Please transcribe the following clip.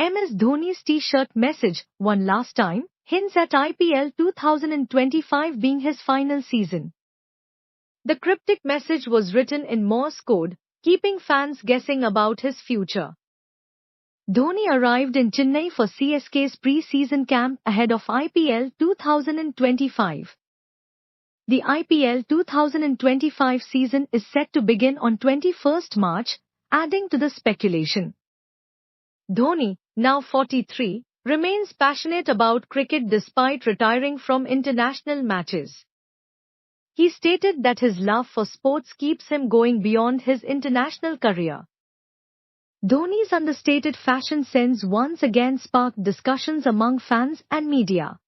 MS Dhoni's T-shirt message, "One last time," hints at IPL 2025 being his final season. The cryptic message was written in Morse code, keeping fans guessing about his future. Dhoni arrived in Chennai for CSK's pre-season camp ahead of IPL 2025. The IPL 2025 season is set to begin on 21st March, adding to the speculation. Dhoni, now 43, remains passionate about cricket despite retiring from international matches. He stated that his love for sports keeps him going beyond his international career. Dhoni's understated fashion sense once again sparked discussions among fans and media.